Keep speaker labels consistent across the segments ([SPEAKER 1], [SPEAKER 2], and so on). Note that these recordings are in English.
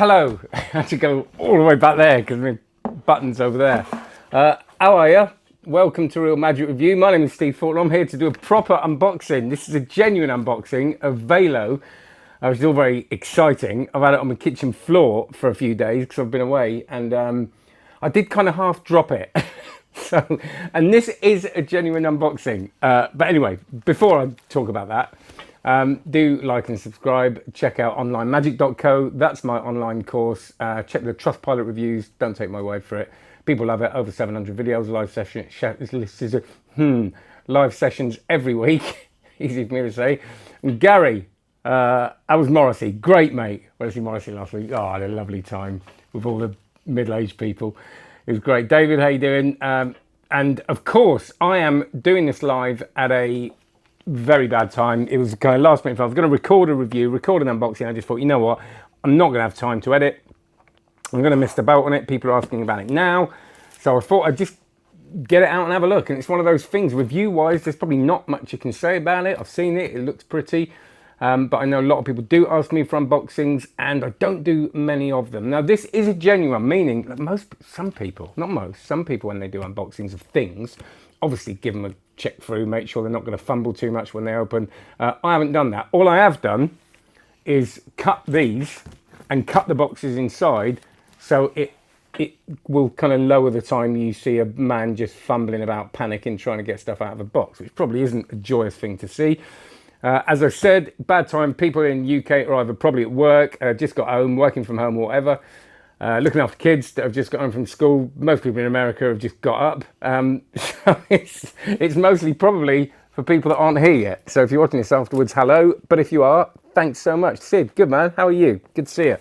[SPEAKER 1] hello. I had to go all the way back there because my button's over there. How are you? Welcome to Real Magic Review. My name is Steve Fortin. I'm here to do a proper unboxing. This is a genuine unboxing of VÉLO, which is all very exciting. I've had it on my kitchen floor for a few days because I've been away, and I did kind of half drop it. And this is a genuine unboxing. But anyway, before I talk about that, do like and subscribe. Check out onlinemagic.co. That's my online course. Check the Trustpilot reviews. Don't take my word for it. People love it. Over 700 videos, live sessions every week. Easy for me to say. And Gary, how was Morrissey? Great, mate. Went to see Morrissey last week. Oh, I had a lovely time with all the middle-aged people. It was great. David, how you doing? And of course, I am doing this live at a very bad time. It was kind of last minute. I was going to record a review, record an unboxing. I just thought, you know what? I'm not going to have time to edit. I'm going to miss the boat on it. People are asking about it now. So I thought I'd just get it out and have a look. And it's one of those things, review-wise, there's probably not much you can say about it. I've seen it. It looks pretty. But I know a lot of people do ask me for unboxings, and I don't do many of them. Now, this is a genuine, meaning that some people, not most, some people when they do unboxings of things, obviously give them a check through, make sure they're not going to fumble too much when they open. I haven't done that. All I have done is cut these and cut the boxes inside, so it will kind of lower the time you see a man just fumbling about, panicking, trying to get stuff out of a box, which probably isn't a joyous thing to see. As I said, bad time. People in UK are either probably at work, just got home, working from home, or whatever. Looking after kids that have just got home from school. Most people in America have just got up. So it's mostly probably for people that aren't here yet. So if you're watching this afterwards, hello. But if you are, thanks so much. Sid, good man. How are you? Good to see you.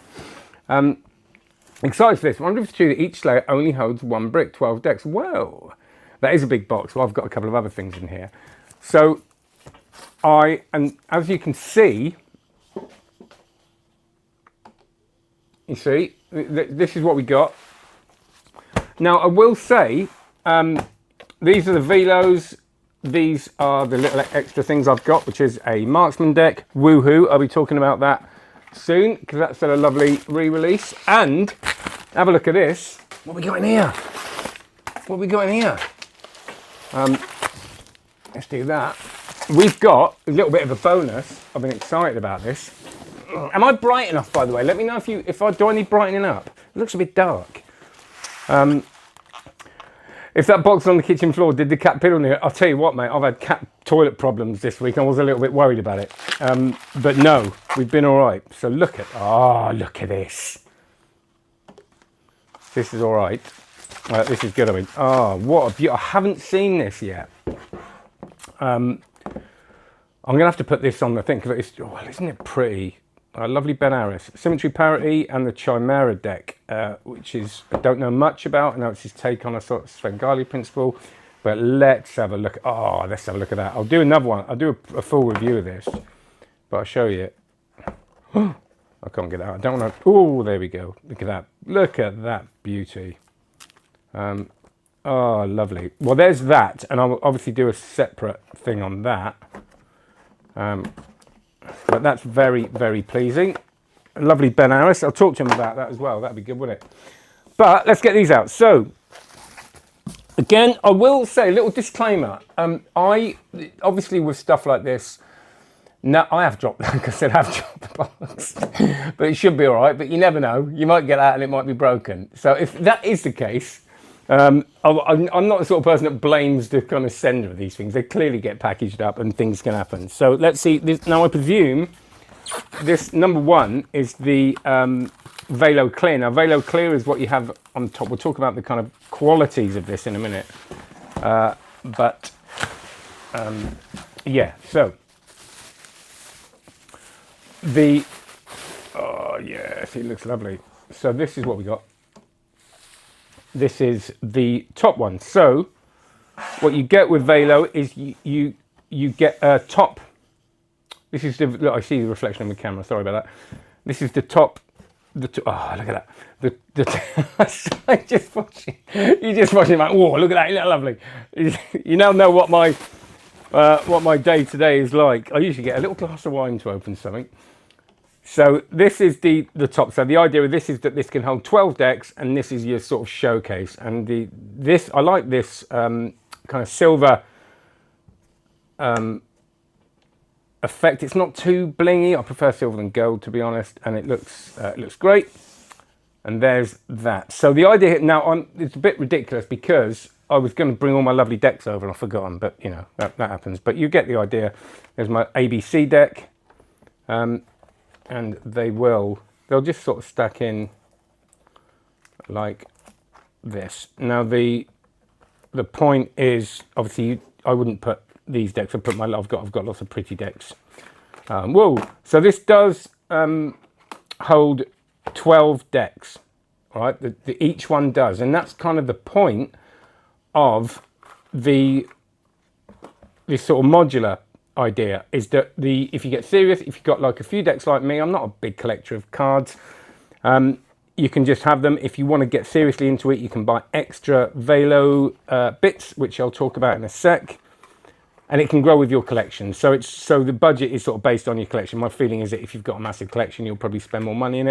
[SPEAKER 1] Excited for this. 152 that each slayer only holds one brick, 12 decks. Well, that is a big box. Well, I've got a couple of other things in here. So and as you can see, this is what we got. Now, I will say, these are the VÉLOs. These are the little extra things I've got, which is a marksman deck. Woohoo! I'll be talking about that soon because that's a lovely re-release. And have a look at this. What we got in here? What we got in here? Let's do that. We've got a little bit of a bonus. I've been excited about this. Am I bright enough, by the way? Let me know do I need brightening up? It looks a bit dark. If that box on the kitchen floor did the cat piddle near it, I'll tell you what, mate, I've had cat toilet problems this week. I was a little bit worried about it. But no, we've been all right. So look at this. This is all right. This is good. I mean, oh, what a beauty. I haven't seen this yet. I'm going to have to put this on the thing because isn't it pretty? Lovely Ben Harris. Symmetry Parity and the Chimera deck, which is, I don't know much about. I know it's his take on a sort of Svengali principle, but let's have a look. Oh, let's have a look at that. I'll do another one. I'll do a full review of this, but I'll show you. I can't get that out. I don't want to. Oh, there we go. Look at that. Look at that beauty. Oh, lovely. Well, there's that, and I'll obviously do a separate thing on that. But that's very, very pleasing. Lovely Ben Harris. I'll talk to him about that as well. That'd be good, wouldn't it? But let's get these out. So, again, I will say a little disclaimer. I obviously with stuff like this, no, I have dropped, like I said, I've dropped the box, but it should be all right. But you never know. You might get out and it might be broken. So if that is the case, I'm not the sort of person that blames the kind of sender of these things. They clearly get packaged up and things can happen. So let's see. Now I presume this number one is the VÉLO Clear. Now VÉLO Clear is what you have on top. We'll talk about the kind of qualities of this in a minute. Yeah, so oh yes, it looks lovely. So this is what we got. This is the top one. So what you get with VÉLO is you get a top. This is the, look, I see the reflection on the camera. Sorry about that. This is the top. Oh, look at that. I just watching. You just watching like, whoa, look at that. Isn't that lovely? You now know what my day today is like. I usually get a little glass of wine to open something. So this is the top. So the idea of this is that this can hold 12 decks, and this is your sort of showcase. And this I like this kind of silver effect. It's not too blingy. I prefer silver than gold, to be honest, and it looks great. And there's that. So the idea now, it's a bit ridiculous because I was going to bring all my lovely decks over and I've forgotten, but you know, that happens. But you get the idea. There's my ABC deck, and they'll just sort of stack in like this. Now the point is, obviously, I wouldn't put these decks. I've got lots of pretty decks. Whoa! So this does hold 12 decks, all right? Each one does, and that's kind of the point of this sort of modular idea, is that if you get serious, if you've got like a few decks like me, I'm not a big collector of cards, you can just have them. If you want to get seriously into it, you can buy extra VÉLO bits, which I'll talk about in a sec, and it can grow with your collection. So the budget is sort of based on your collection. My feeling is that if you've got a massive collection, you'll probably spend more money on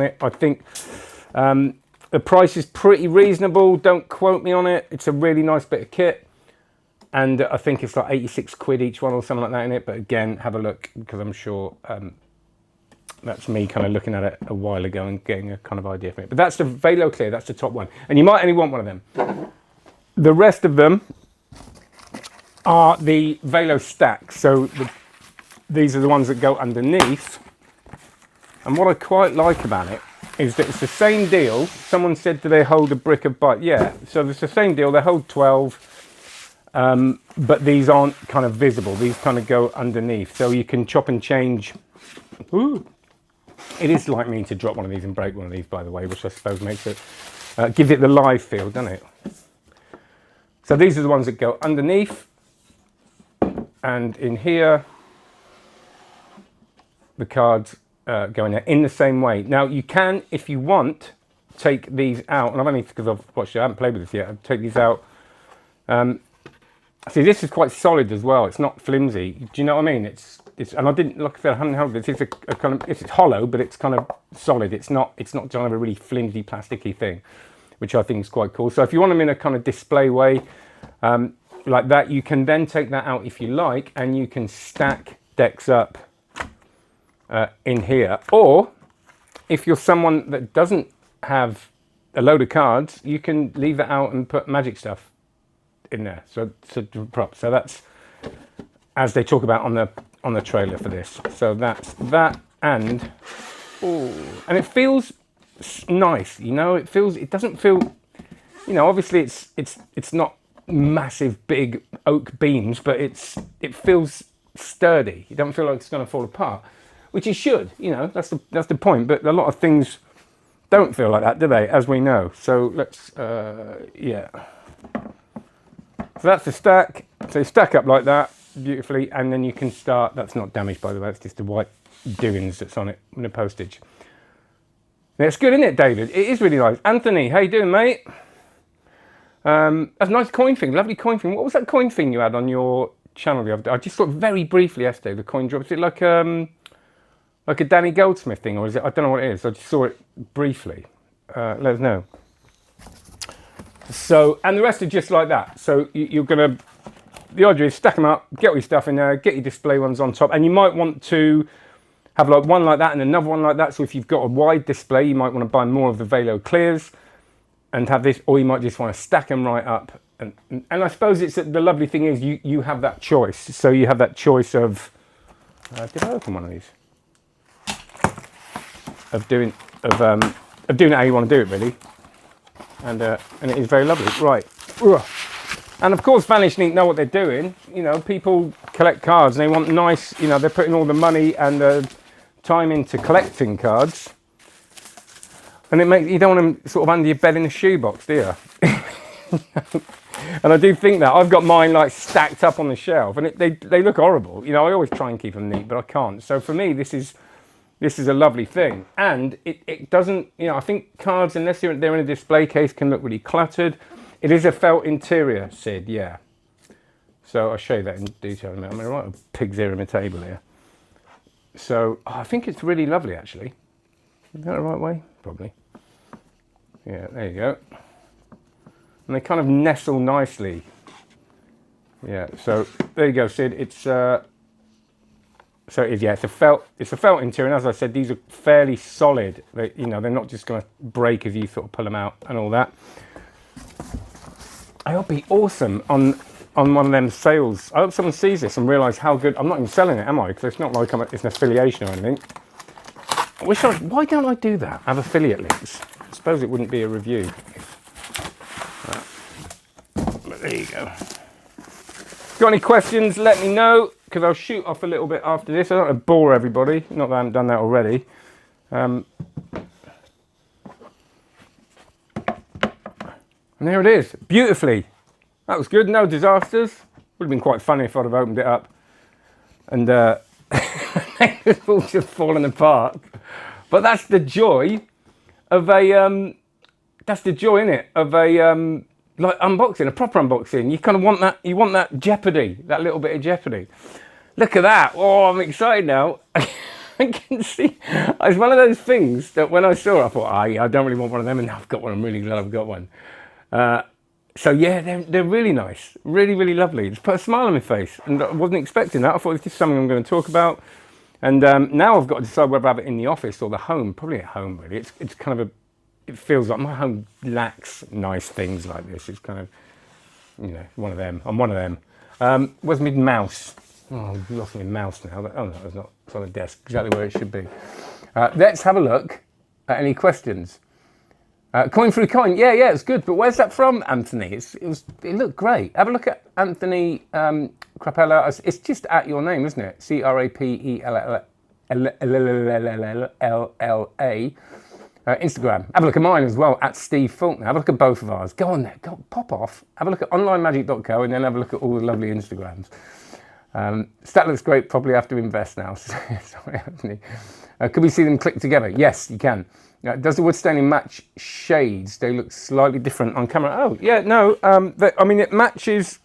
[SPEAKER 1] it. I think the price is pretty reasonable. Don't quote me on it. It's a really nice bit of kit, and I think it's like 86 quid each one or something like that in it. But again, have a look, because I'm sure that's me kind of looking at it a while ago and getting a kind of idea from it. But that's the VÉLO Clear. That's the top one, and you might only want one of them. The rest of them are the VÉLO stacks. So these are the ones that go underneath. And what I quite like about it is that it's the same deal. Someone said, do they hold a brick of byte? Yeah, so it's the same deal. They hold 12, but these aren't kind of visible. These kind of go underneath. So you can chop and change. Ooh. It is like me to drop one of these and break one of these, by the way, which I suppose makes it, gives it the live feel, doesn't it? So these are the ones that go underneath. And in here, the cards go in there in the same way. Now you can, if you want, take these out. And I've only, because I've watched it, I haven't played with this yet. I'll take these out. See, this is quite solid as well. It's not flimsy. Do you know what I mean? It's and I didn't, like I said, I haven't held this. It's a kind of, it's hollow, but it's kind of solid. It's not kind of a really flimsy, plasticky thing, which I think is quite cool. So if you want them in a kind of display way, like that, you can then take that out if you like, and you can stack decks up in here. Or if you're someone that doesn't have a load of cards, you can leave that out and put magic stuff in there. So props. So that's, as they talk about on the trailer for this. So that's that, and it feels nice. You know, it doesn't feel, you know, obviously it's not massive big oak beams, but it feels sturdy. You don't feel like it's going to fall apart, which it should, you know. That's the point. But a lot of things don't feel like that, do they, as we know? So let's yeah, so that's the stack. So you stack up like that beautifully, and then you can start. That's not damaged, by the way. It's just the white doings that's on it in the postage. It's good, isn't it, David? It is really nice. Anthony, how you doing, mate? That's a nice coin thing, lovely coin thing. What was that coin thing you had on your channel the other day? I just saw it very briefly yesterday, the coin drop. Is it like a Danny Goldsmith thing, or is it, I don't know what it is. I just saw it briefly. Let us know. So, and the rest are just like that. So you're gonna, the idea is stack them up, get all your stuff in there, get your display ones on top, and you might want to have like one like that and another one like that. So if you've got a wide display, you might want to buy more of the VÉLO Clears and have this, or you might just want to stack them right up. And I suppose it's the lovely thing is you have that choice. So you have that choice of, did I open one of these? Of doing it how you want to do it, really. And it is very lovely. Right. And of course, Vanish Ink know what they're doing. You know, people collect cards and they want nice, you know, they're putting all the money and the time into collecting cards. And you don't want them sort of under your bed in a shoebox, do you? And I do think that. I've got mine like stacked up on the shelf, and they look horrible. You know, I always try and keep them neat, but I can't. So for me, this is a lovely thing. And it doesn't, you know, I think cards, unless they're in a display case, can look really cluttered. It is a felt interior, Sid, yeah. So I'll show you that in detail in a minute. I'm going to write a pig's ear on my table here. So I think it's really lovely, actually. Is that the right way? Probably. Yeah, there you go. And they kind of nestle nicely. Yeah, so there you go, Sid. It's it's a felt interior, and as I said, these are fairly solid. They're not just going to break if you sort of pull them out and all that. I hope be awesome on one of them sales. I hope someone sees this and realise how good. I'm not even selling it, am I? Because it's not like it's an affiliation or anything. Why don't I do that? Have affiliate links. I suppose it wouldn't be a review. But there you go. Got any questions? Let me know, because I'll shoot off a little bit after this. I don't want to bore everybody. Not that I haven't done that already. And there it is, beautifully. That was good, no disasters. Would have been quite funny if I'd have opened it up and it's all just fallen apart. But that's the joy of a, that's the joy, innit, of a, like unboxing, a proper unboxing. You kind of want that, you want that jeopardy, that little bit of jeopardy. Look at that, oh, I'm excited now. I can see, it's one of those things that when I saw it, I thought, I don't really want one of them, and now I've got one, I'm really glad I've got one. So yeah, they're really nice, really, really lovely. Just put a smile on my face, and I wasn't expecting that. I thought it's just something I'm going to talk about. And now I've got to decide whether I have it in the office or the home. Probably at home, really. It's kind of it feels like my home lacks nice things like this. It's kind of, one of them. I'm one of them. Where's my mouse? Oh, I've lost my mouse now. Oh no, it's not. It's on the desk, exactly where it should be. Let's have a look at any questions. Coin through coin, yeah, it's good. But where's that from, Anthony? It looked great. Have a look at Anthony Crapella. It's just at your name, isn't it? Crapella. Instagram. Have a look at mine as well, at Steve Faulkner. Have a look at both of ours. Go on there, pop off. Have a look at onlinemagic.co and then have a look at all the lovely Instagrams. Stat looks great. Probably have to invest now. Sorry, Anthony. Could we see them click together? Yes, you can. Does the wood staining match shades? They look slightly different on camera. Oh, yeah, no. It matches.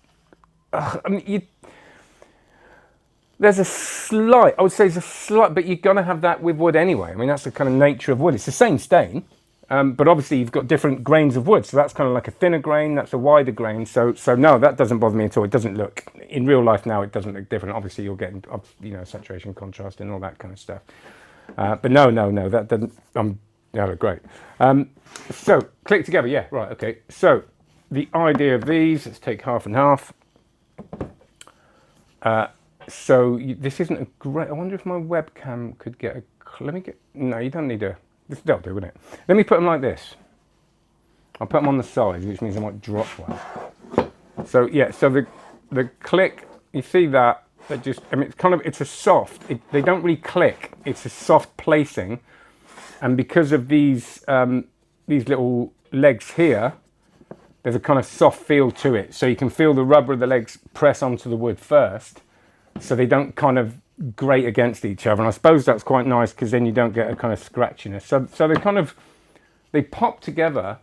[SPEAKER 1] There's a slight, I would say there's a slight, but you're going to have that with wood anyway. I mean, that's the kind of nature of wood. It's the same stain, but obviously you've got different grains of wood. So that's kind of like a thinner grain, that's a wider grain. So no, that doesn't bother me at all. It doesn't look, in real life now, it doesn't look different. Obviously you're getting, saturation, contrast and all that kind of stuff. But no, that doesn't, they look great. So click together, yeah, right, okay. So the idea of these, let's take half and half. So this isn't a great, I wonder if my webcam could get no, you don't need that'll do, wouldn't it? Let me put them like this. I'll put them on the sides, which means I might drop one. So yeah, so the click, you see that, it's a soft, they don't really click, it's a soft placing. And because of these little legs here, there's a kind of soft feel to it. So you can feel the rubber of the legs press onto the wood first, so they don't kind of grate against each other. And I suppose that's quite nice because then you don't get a kind of scratchiness. So they pop together,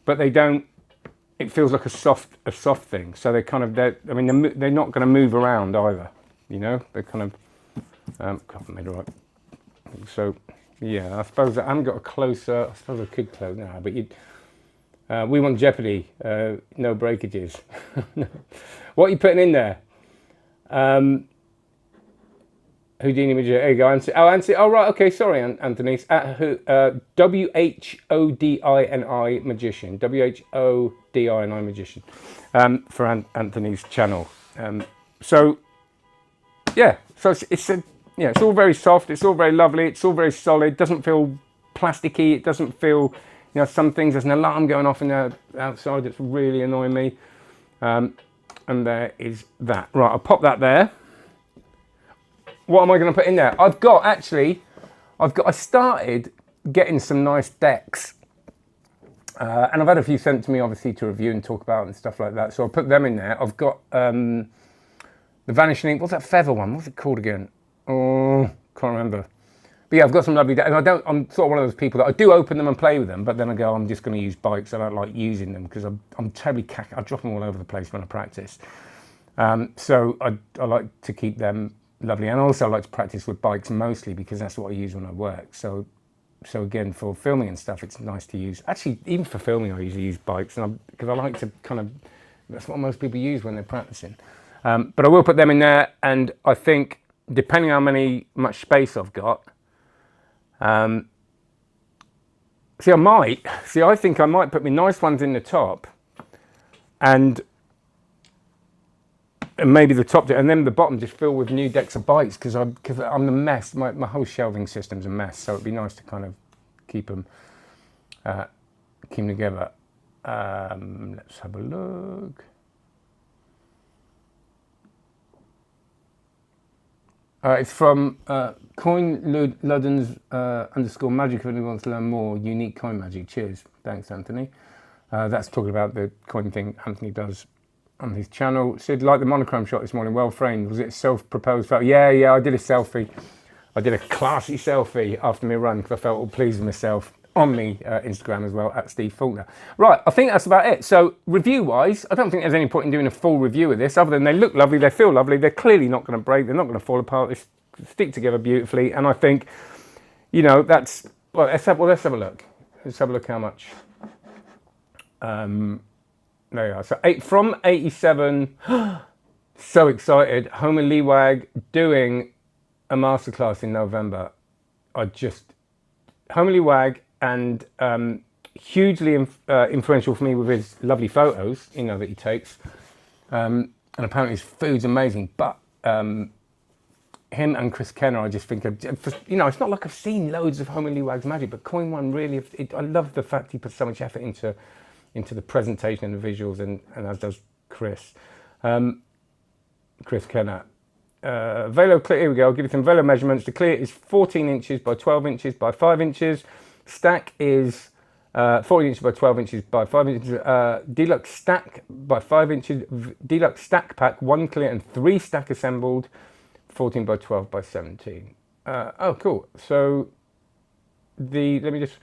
[SPEAKER 1] but they don't. It feels like a soft thing. So they're not going to move around either. They're kind of. God, I made it right. So yeah, I suppose I haven't got a closer. I suppose I could close now, but we want jeopardy, no breakages. What are you putting in there? Houdini Magician. There you go, Anthony. Oh, Anthony. Oh, right. Okay. Sorry, Anthony. It's at WHODINI Magician. WHODINI Magician. For Anthony's channel. So yeah. So it's all very soft. It's all very lovely. It's all very solid. Doesn't feel plasticky. It doesn't feel. Some things. There's an alarm going off in the outside that's really annoying me. And there is that. Right, I'll pop that there. What am I going to put in there? I started getting some nice decks. And I've had a few sent to me, obviously, to review and talk about and stuff like that. So I'll put them in there. I've got the Vanishing Ink. What's that feather one? What's it called again? Oh, can't remember. But yeah, I've got some lovely decks. And I'm sort of one of those people that I do open them and play with them, but then I go, I'm just going to use bikes. I don't like using them because I'm terribly I drop them all over the place when I practice. So I like to keep them lovely. And also I like to practice with bikes mostly because that's what I use when I work. So again, for filming and stuff, it's nice to use. Actually, even for filming, I usually use bikes, and because I like to kind of, that's what most people use when they're practicing. But I will put them in there, and I think depending on how much space I've got, I think I might put my nice ones in the top, and maybe the top, and then the bottom just fill with new decks of bikes because I'm the mess. My whole shelving system's a mess, so it'd be nice to kind of keep them together. Let's have a look. It's from Coin Luddens _ magic. If anyone wants to learn more, unique coin magic. Cheers. Thanks, Anthony. That's talking about the coin thing Anthony does on his channel. Sid, like the monochrome shot this morning, well framed. Was it self-proposed photo? Yeah, I did a selfie. I did a classy selfie after my run because I felt all pleased with myself on me Instagram as well, at Steve Faulkner. Right, I think that's about it. So review-wise, I don't think there's any point in doing a full review of this other than they look lovely, they feel lovely, they're clearly not going to break, they're not going to fall apart, they stick together beautifully, and I think, you know, that's, well, let's have a look. Let's have a look how much. There you are. So from 87, so excited. Homer Leewag doing a masterclass in November. Homer Leewag, and hugely influential for me with his lovely photos, you know, that he takes. And apparently his food's amazing. But him and Chris Kenner, I just think, you know, it's not like I've seen loads of Homer Leewag's magic, but Coin One really, I love the fact he puts so much effort into the presentation and the visuals, and as does Chris Kenner. Velo clear, here we go, I'll give you some Velo measurements. The clear is 14 inches by 12 inches by 5 inches. Stack is 14 inches by 12 inches by 5 inches. Deluxe stack by 5 inches. Deluxe stack pack, 1 clear and 3 stack assembled, 14 by 12 by 17. Oh, cool. So let me just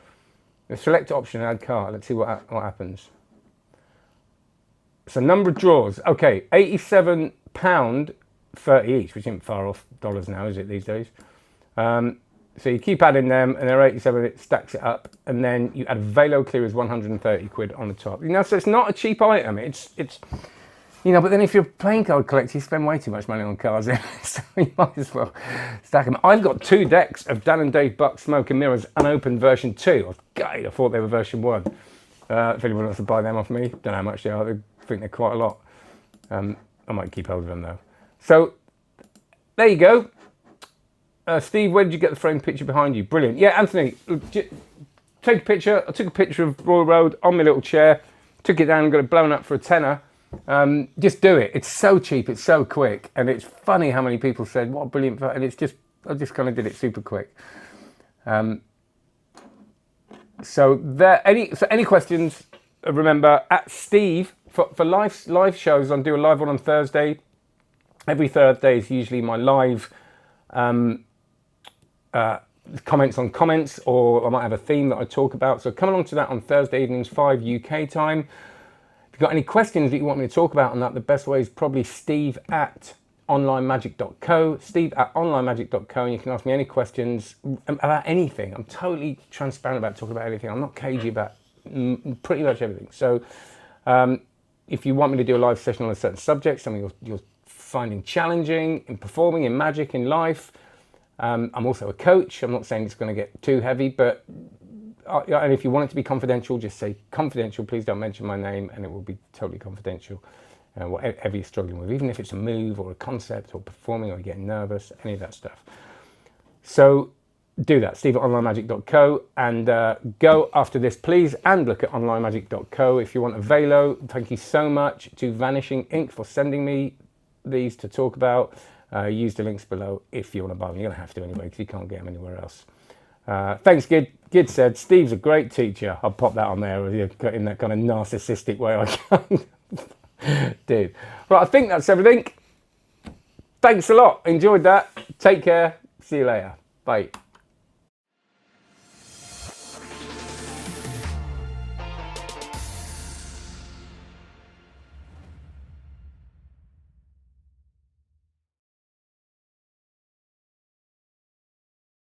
[SPEAKER 1] select option, add cart. Let's see what happens. So number of draws. Okay, £87, 30 each, which isn't far off dollars now, is it, these days? So you keep adding them, and they're 87, it stacks it up, and then you add Velo clear is 130 quid on the top. You know, so it's not a cheap item. It's you know, but then if you're a playing card collector, you spend way too much money on cards, so you might as well stack them. I've got 2 decks of Dan and Dave Buck Smoke and Mirrors unopened version 2. I was gutted, I thought they were version 1. If anyone wants to buy them off me, don't know how much they are. I think they're quite a lot. I might keep hold of them though. So there you go. Steve, where did you get the framed picture behind you? Brilliant. Yeah, Anthony, take a picture. I took a picture of Royal Road on my little chair, took it down and got it blown up for a tenner. Just do it. It's so cheap, it's so quick, and it's funny how many people said, what a brilliant photo, and it's just, I just kind of did it super quick. So any questions, remember, at Steve, for live shows, I do a live one on Thursday. Every Thursday is usually my live comments on comments, or I might have a theme that I talk about. So come along to that on Thursday evenings, 5 UK time. If you've got any questions that you want me to talk about on that, the best way is probably steve@onlinemagic.co, steve@onlinemagic.co, and you can ask me any questions about anything. I'm totally transparent about talking about anything. I'm not cagey about pretty much everything. So if you want me to do a live session on a certain subject, something you're finding challenging in performing, in magic, in life, I'm also a coach. I'm not saying it's going to get too heavy, but and if you want it to be confidential, just say confidential. Please don't mention my name, and it will be totally confidential. Whatever you're struggling with, even if it's a move or a concept or performing or you're getting nervous, any of that stuff. So do that, steve@onlinemagic.co, and go after this, please, and look at onlinemagic.co. If you want a Velo, thank you so much to Vanishing Ink for sending me these to talk about. Use the links below if you want to buy them. You're going to have to anyway because you can't get them anywhere else. Thanks, Gid. Gid said, Steve's a great teacher. I'll pop that on there in that kind of narcissistic way I can. Dude. Right, I think that's everything. Thanks a lot. Enjoyed that. Take care. See you later. Bye.